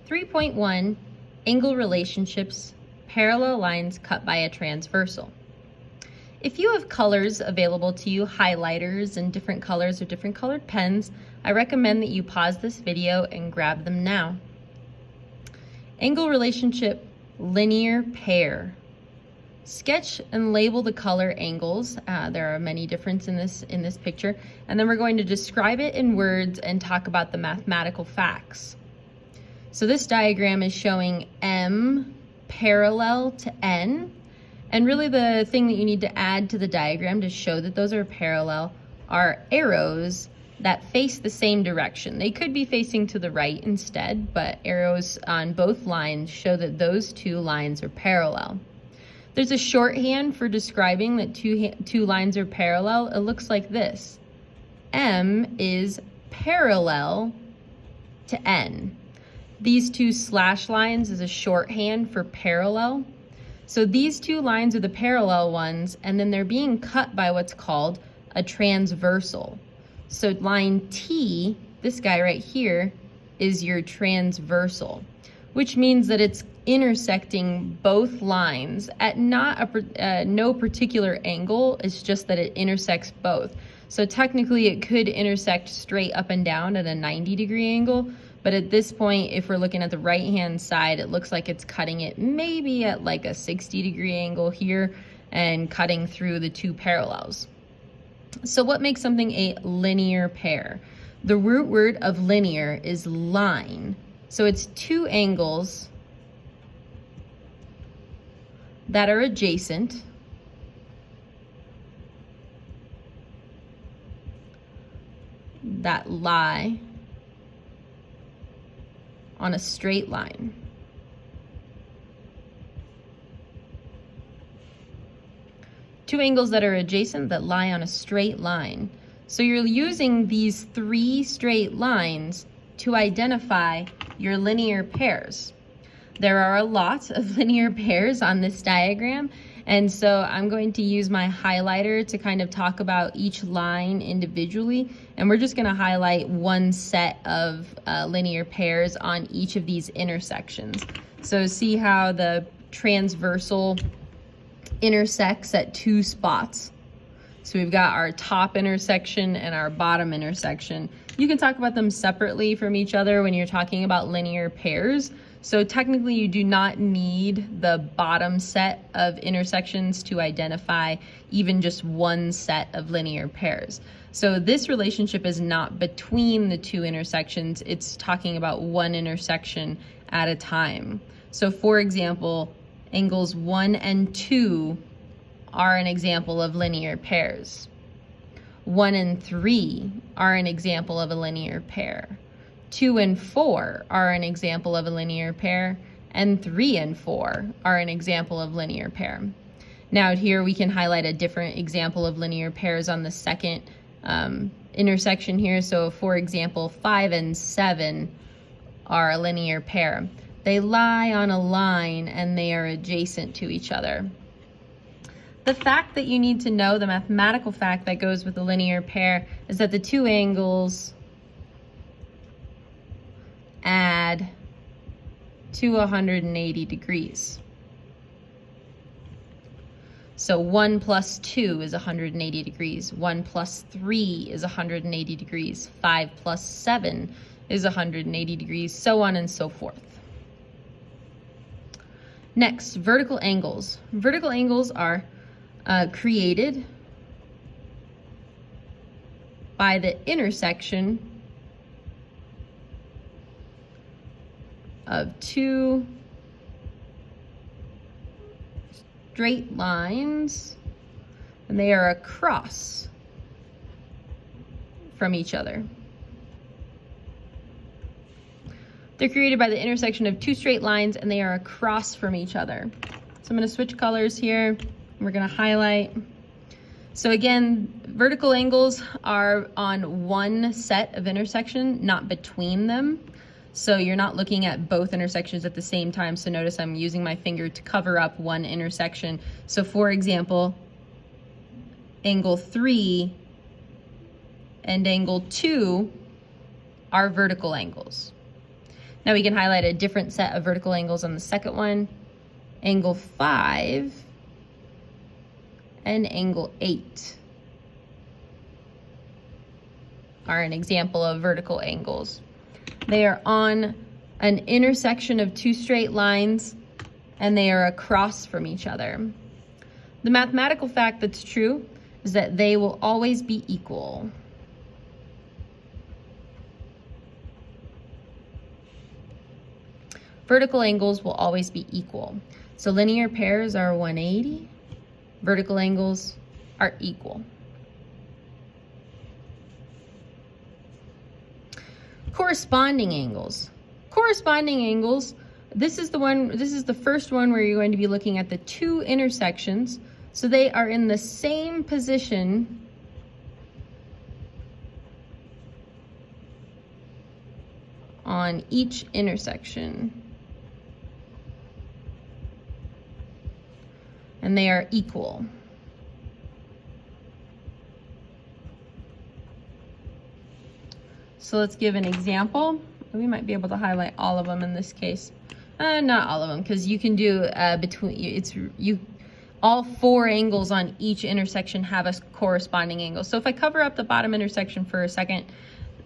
3.1, angle relationships, parallel lines cut by a transversal. If you have colors available to you, highlighters and different colors or different colored pens, I recommend that you pause this video and grab them now. Angle relationship, linear pair. Sketch and label the color angles. There are many differences in this picture, and then we're going to describe it in words and talk about the mathematical facts. So this diagram is showing M parallel to N, and really the thing that you need to add to the diagram to show that those are parallel are arrows that face the same direction. They could be facing to the right instead, but arrows on both lines show that those two lines are parallel. There's a shorthand for describing that two lines are parallel. It looks like this. M is parallel to N. These two slash lines is a shorthand for parallel. So these two lines are the parallel ones, and then they're being cut by what's called a transversal. So line T, this guy right here, is your transversal, which means that it's intersecting both lines at no particular angle. It's just that it intersects both. So technically it could intersect straight up and down at a 90-degree angle, but at this point, if we're looking at the right-hand side, it looks like it's cutting it maybe at like a 60-degree angle here and cutting through the two parallels. So what makes something a linear pair? The root word of linear is line. So it's two angles that are adjacent that lie on a straight line. Two angles that are adjacent that lie on a straight line. So you're using these three straight lines to identify your linear pairs. There are a lot of linear pairs on this diagram, and so I'm going to use my highlighter to kind of talk about each line individually, and we're just going to highlight one set of linear pairs on each of these intersections. So see how the transversal intersects at two spots. So we've got our top intersection and our bottom intersection. You can talk about them separately from each other when you're talking about linear pairs. So technically you do not need the bottom set of intersections to identify even just one set of linear pairs. So this relationship is not between the two intersections, it's talking about one intersection at a time. So for example, angles 1 and 2 are an example of linear pairs. 1 and 3 are an example of a linear pair. 2 and 4 are an example of a linear pair, and 3 and 4 are an example of linear pair. Now here we can highlight a different example of linear pairs on the second intersection here. So for example, 5 and 7 are a linear pair. They lie on a line and they are adjacent to each other. The fact that you need to know, the mathematical fact that goes with a linear pair, is that the two angles add to 180 degrees. So 1 plus 2 is 180 degrees. 1 plus 3 is 180 degrees. 5 plus 7 is 180 degrees, so on and so forth. Next, vertical angles. Vertical angles are created by the intersection of two straight lines, and they are across from each other. They're created by the intersection of two straight lines and they are across from each other. So I'm going to switch colors here. We're going to highlight. So again, vertical angles are on one set of intersection, not between them. So you're not looking at both intersections at the same time. So notice I'm using my finger to cover up one intersection. So for example, angle 3 and angle 2 are vertical angles. Now we can highlight a different set of vertical angles on the second one. Angle 5 and angle 8 are an example of vertical angles. They are on an intersection of two straight lines, and they are across from each other. The mathematical fact that's true is that they will always be equal. Vertical angles will always be equal. So linear pairs are 180. Vertical angles are equal. Corresponding angles. Corresponding angles, this is the first one where you're going to be looking at the two intersections. So they are in the same position on each intersection. And they are equal. So let's give an example. We might be able to highlight all of them in this case. Not all of them, because you can do all four angles on each intersection have a corresponding angle. So if I cover up the bottom intersection for a second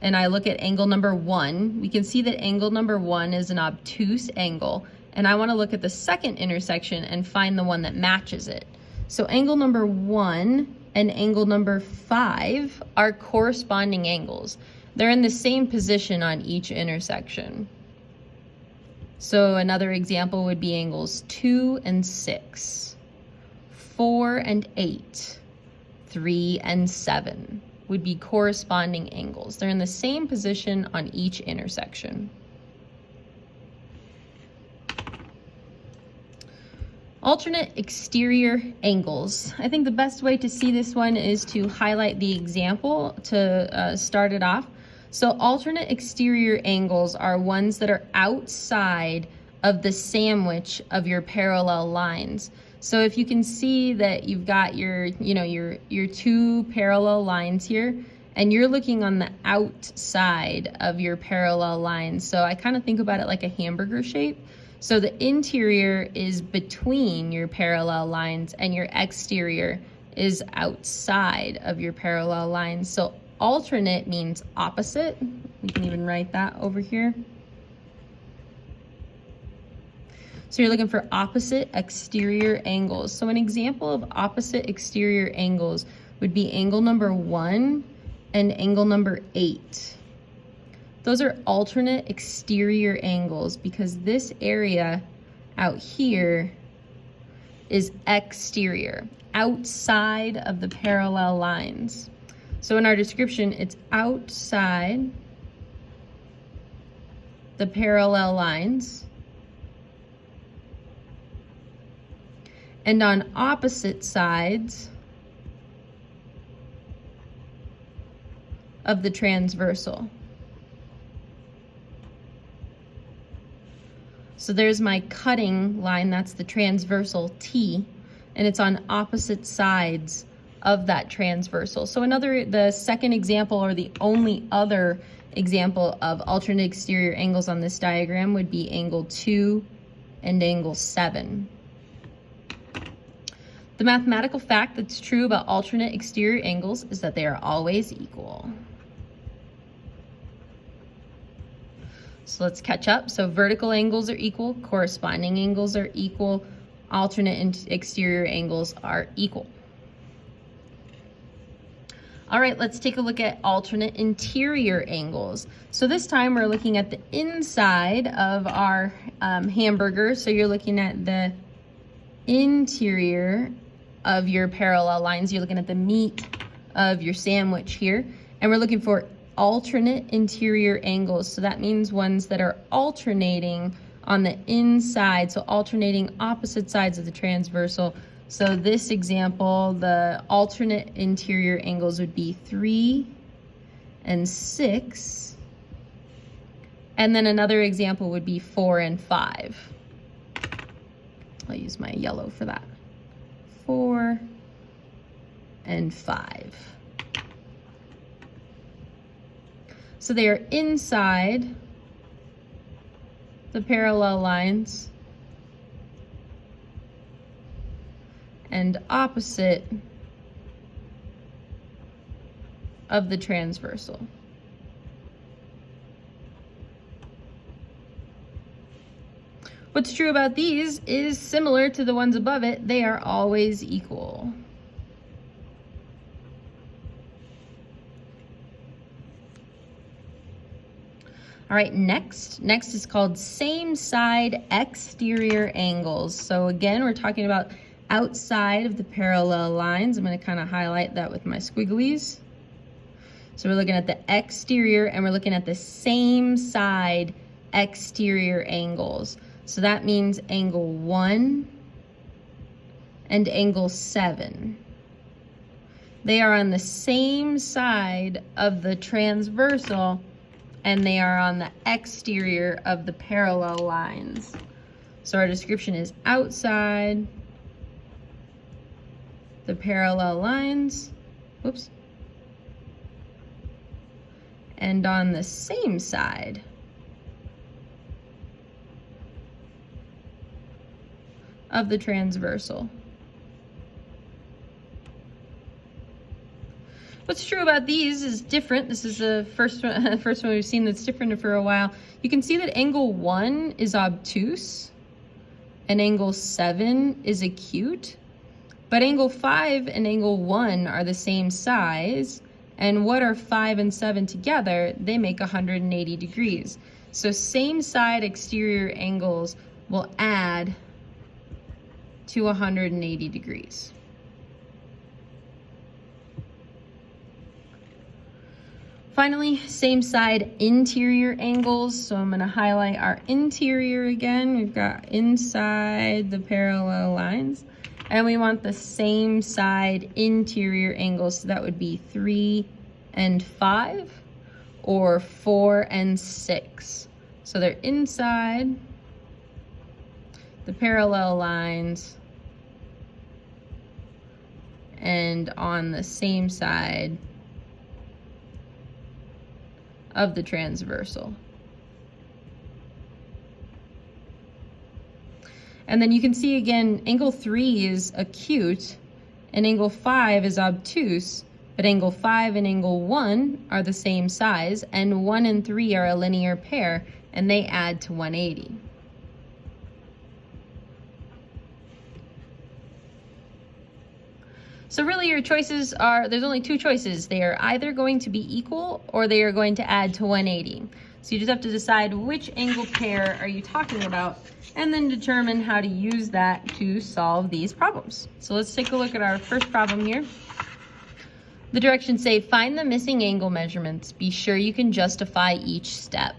and I look at angle number 1, we can see that angle number 1 is an obtuse angle. And I want to look at the second intersection and find the one that matches it. So angle number 1 and angle number 5 are corresponding angles. They're in the same position on each intersection. So another example would be angles 2 and 6, 4 and 8, 3 and 7 would be corresponding angles. They're in the same position on each intersection. Alternate exterior angles. I think the best way to see this one is to highlight the example to start it off. So alternate exterior angles are ones that are outside of the sandwich of your parallel lines. So if you can see that you've got your two parallel lines here, and you're looking on the outside of your parallel lines. So I kind of think about it like a hamburger shape. So the interior is between your parallel lines and your exterior is outside of your parallel lines. So alternate means opposite. We can even write that over here. So you're looking for opposite exterior angles. So an example of opposite exterior angles would be angle number 1 and angle number 8. Those are alternate exterior angles because this area out here is exterior, outside of the parallel lines. So in our description, it's outside the parallel lines and on opposite sides of the transversal. So there's my cutting line, that's the transversal T, and it's on opposite sides of that transversal. So the second example, or the only other example of alternate exterior angles on this diagram would be angle 2 and angle 7. The mathematical fact that's true about alternate exterior angles is that they are always equal. So let's catch up. So vertical angles are equal, corresponding angles are equal, alternate exterior angles are equal. All right, let's take a look at alternate interior angles. So this time we're looking at the inside of our hamburger. So you're looking at the interior of your parallel lines. You're looking at the meat of your sandwich here. And we're looking for alternate interior angles. So that means ones that are alternating on the inside, so alternating opposite sides of the transversal. So this example, the alternate interior angles would be 3 and 6. And then another example would be 4 and 5. I'll use my yellow for that. 4 and 5. So they are inside the parallel lines and opposite of the transversal. What's true about these is similar to the ones above it. They are always equal. All right, next is called same side exterior angles. So again, we're talking about outside of the parallel lines. I'm going to kind of highlight that with my squigglies. So we're looking at the exterior and we're looking at the same side exterior angles. So that means angle 1 and angle 7. They are on the same side of the transversal and they are on the exterior of the parallel lines. So our description is outside the parallel lines, whoops, and on the same side of the transversal. What's true about these is different. This is the first one we've seen that's different for a while. You can see that angle 1 is obtuse and angle 7 is acute, but angle 5 and angle 1 are the same size, and what are 5 and 7 together? They make 180 degrees. So same side exterior angles will add to 180 degrees. Finally, same side interior angles. So I'm going to highlight our interior again. We've got inside the parallel lines. And we want the same side interior angles. So that would be 3 and 5 or 4 and 6. So they're inside the parallel lines and on the same side of the transversal. And then you can see again, angle 3 is acute and angle 5 is obtuse, but angle 5 and angle 1 are the same size, and 1 and 3 are a linear pair and they add to 180. So really your choices are, there's only 2 choices. They are either going to be equal or they are going to add to 180. So you just have to decide which angle pair are you talking about and then determine how to use that to solve these problems. So let's take a look at our first problem here. The directions say, find the missing angle measurements. Be sure you can justify each step.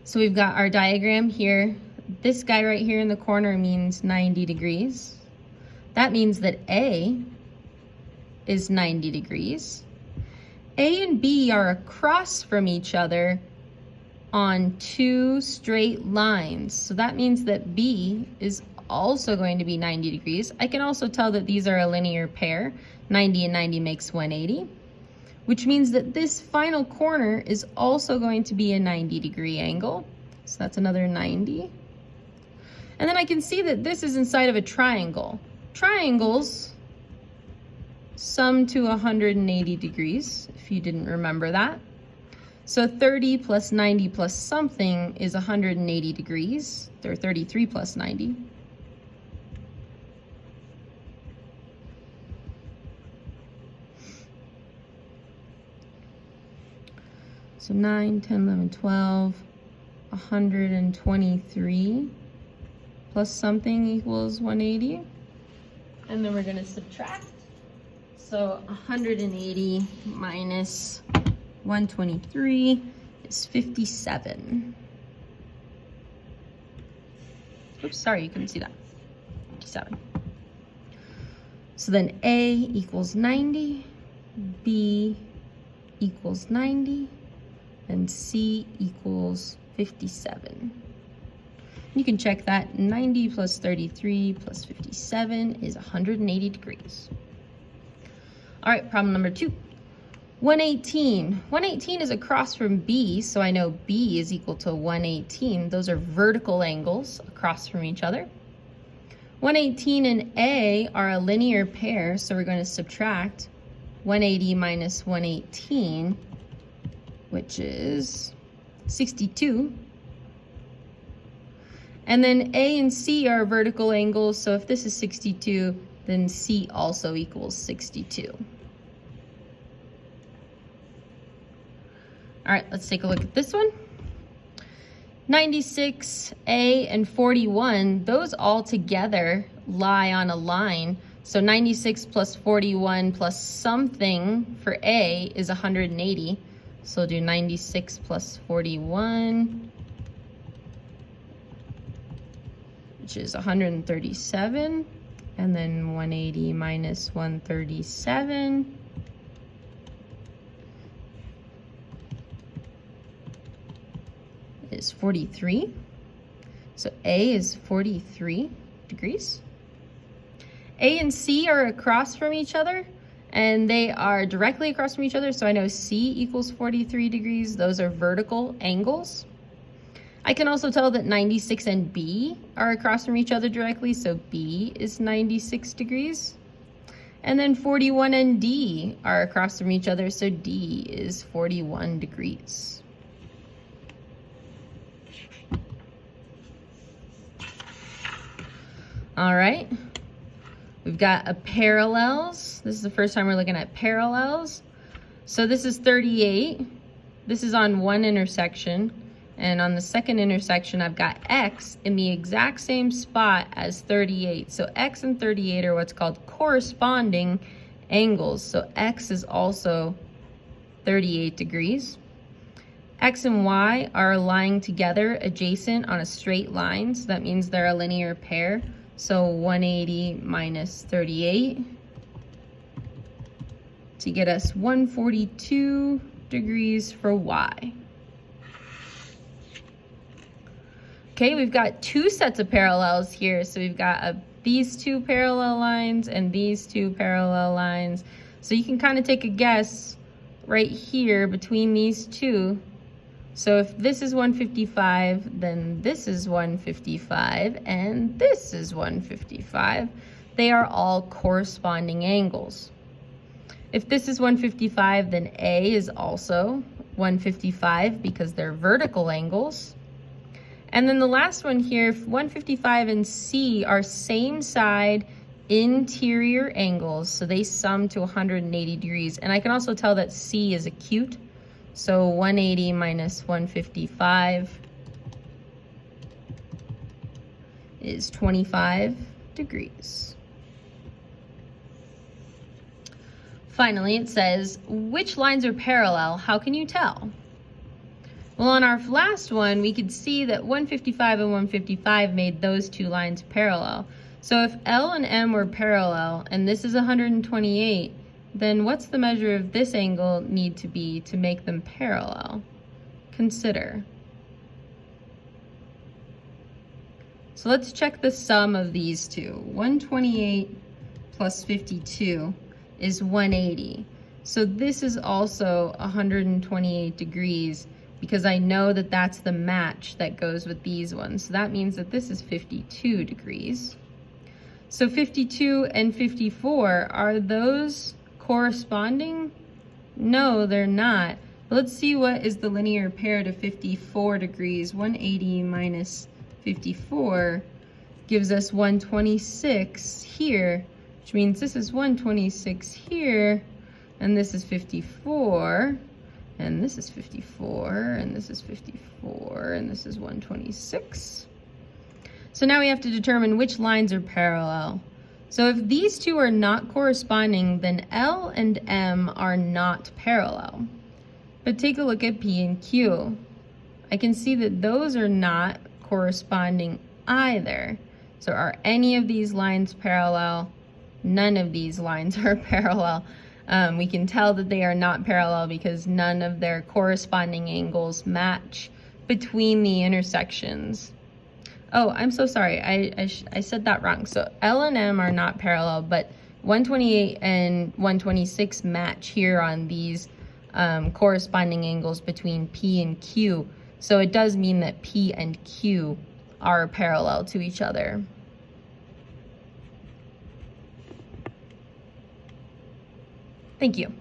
So we've got our diagram here. This guy right here in the corner means 90 degrees. That means that A is 90 degrees. A and B are across from each other on 2 straight lines. So that means that B is also going to be 90 degrees. I can also tell that these are a linear pair. 90 and 90 makes 180, which means that this final corner is also going to be a 90-degree angle. So that's another 90. And then I can see that this is inside of a triangle. Triangles sum to 180 degrees, if you didn't remember that. So 30 plus 90 plus something is 180 degrees, or 33 plus 90. So 9, 10, 11, 12, 123 plus something equals 180. And then we're going to subtract. So 180 minus 123 is 57. Oops, sorry, you couldn't see that. 57. So then A equals 90, B equals 90, and C equals 57. You can check that. 90 plus 33 plus 57 is 180 degrees. All right, problem number 2. 118. 118 is across from B, so I know B is equal to 118. Those are vertical angles across from each other. 118 and A are a linear pair, so we're going to subtract 180 minus 118, which is 62. And then A and C are vertical angles, so if this is 62, then C also equals 62. All right, let's take a look at this one. 96, A, and 41, those all together lie on a line. So 96 plus 41 plus something for A is 180. So we'll do 96 plus 41, which is 137. And then 180 minus 137 is 43. So A is 43 degrees. A and C are across from each other, and they are directly across from each other, so I know C equals 43 degrees. Those are vertical angles. I can also tell that 96 and B are across from each other directly, so B is 96 degrees. And then 41 and D are across from each other, so D is 41 degrees. All right, we've got a parallels. This is the first time we're looking at parallels. So this is 38. This is on one intersection. And on the second intersection, I've got X in the exact same spot as 38. So X and 38 are what's called corresponding angles. So X is also 38 degrees. X and Y are lying together adjacent on a straight line. So that means they're a linear pair. So 180 minus 38 to get us 142 degrees for Y. Okay, we've got two sets of parallels here. So we've got these two parallel lines and these two parallel lines. So you can kind of take a guess right here between these two. So if this is 155, then this is 155, and this is 155. They are all corresponding angles. If this is 155, then A is also 155 because they're vertical angles. And then the last one here, 155 and C are same side interior angles, so they sum to 180 degrees. And I can also tell that C is acute, so 180 minus 155 is 25 degrees. Finally, it says, which lines are parallel? How can you tell? Well, on our last one, we could see that 155 and 155 made those two lines parallel. So if L and M were parallel, and this is 128, then what's the measure of this angle need to be to make them parallel? Consider. So let's check the sum of these two. 128 plus 52 is 180. So this is also 128 degrees, because I know that that's the match that goes with these ones. So that means that this is 52 degrees. So 52 and 54, are those corresponding? No, they're not. But let's see what is the linear pair to 54 degrees. 180 minus 54 gives us 126 here, which means this is 126 here, and this is 54. And this is 54, and this is 54, and this is 126. So now we have to determine which lines are parallel. So if these two are not corresponding, then L and M are not parallel. But take a look at P and Q. I can see that those are not corresponding either. So are any of these lines parallel? None of these lines are parallel. We can tell that they are not parallel because none of their corresponding angles match between the intersections. Oh, I'm so sorry. I said that wrong. So L and M are not parallel, but 128 and 126 match here on these corresponding angles between P and Q. So it does mean that P and Q are parallel to each other. Thank you.